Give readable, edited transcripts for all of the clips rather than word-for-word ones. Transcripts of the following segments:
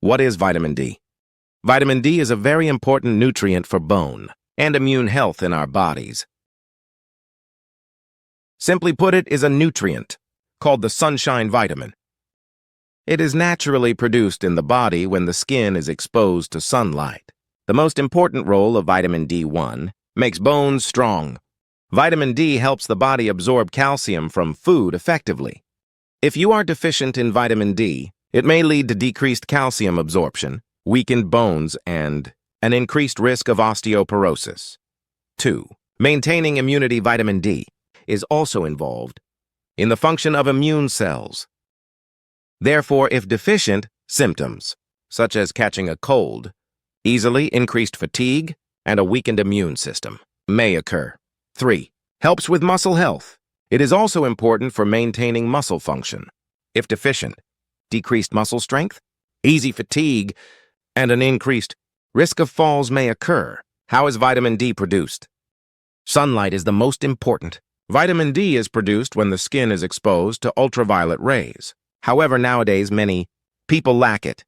What is vitamin D? Vitamin D is a very important nutrient for bone and immune health in our bodies. Simply put, it is a nutrient called the sunshine vitamin. It is naturally produced in the body when the skin is exposed to sunlight. The most important role of vitamin D1 makes bones strong. Vitamin D helps the body absorb calcium from food effectively. If you are deficient in vitamin D, it may lead to decreased calcium absorption, weakened bones, and an increased risk of osteoporosis. 2. Maintaining immunity. Vitamin D is also involved in the function of immune cells. Therefore, if deficient, symptoms, such as catching a cold, easily increased fatigue, and a weakened immune system, may occur. 3. Helps with muscle health. It is also important for maintaining muscle function. If deficient, decreased muscle strength, easy fatigue, and an increased risk of falls may occur. How is vitamin D produced? Sunlight is the most important. Vitamin D is produced when the skin is exposed to ultraviolet rays. However, nowadays many people lack it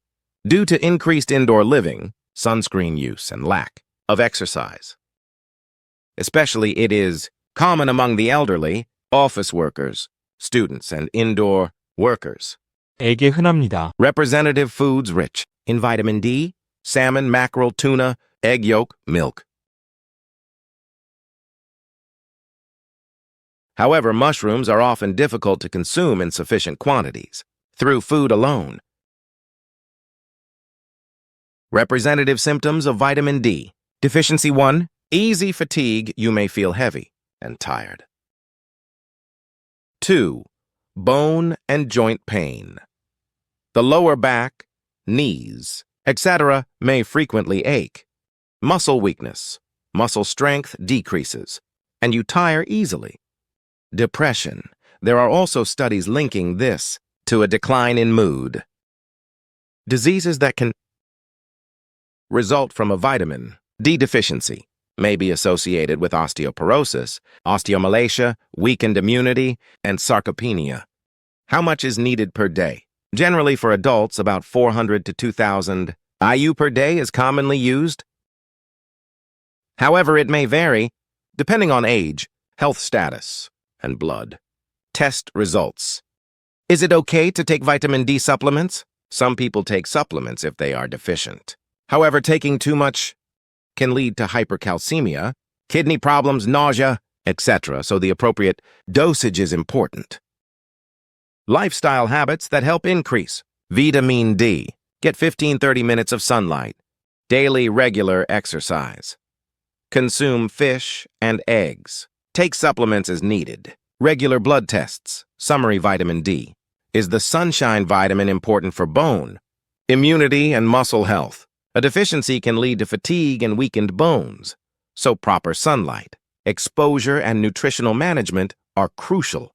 due to increased indoor living, sunscreen use, and lack of exercise. Especially it is common among the elderly, office workers, students, and indoor workers. 에게 흔합니다. Representative foods rich in vitamin D: salmon, mackerel, tuna, egg yolk, milk. However, mushrooms are often difficult to consume in sufficient quantities through food alone. Representative symptoms of vitamin D. Deficiency 1. Easy fatigue. You may feel heavy and tired. 2. Bone and joint pain. The lower back, knees, etc. may frequently ache. Muscle weakness. Muscle strength decreases, and you tire easily. Depression. There are also studies linking this to a decline in mood. Diseases that can result from a vitamin D deficiency may be associated with osteoporosis, osteomalacia, weakened immunity, and sarcopenia. How much is needed per day? Generally for adults, about 400 to 2,000 IU per day is commonly used. However, it may vary depending on age, health status, and blood test results. Is it okay to take vitamin D supplements? Some people take supplements if they are deficient. However, taking too much can lead to hypercalcemia, kidney problems, nausea, etc., so the appropriate dosage is important. Lifestyle habits that help increase vitamin D. Get 15-30 minutes of sunlight. Daily regular exercise. Consume fish and eggs. Take supplements as needed. Regular blood tests. Summary: vitamin D. Is the sunshine vitamin important for bone, immunity, and muscle health? A deficiency can lead to fatigue and weakened bones, so proper sunlight, exposure, and nutritional management are crucial.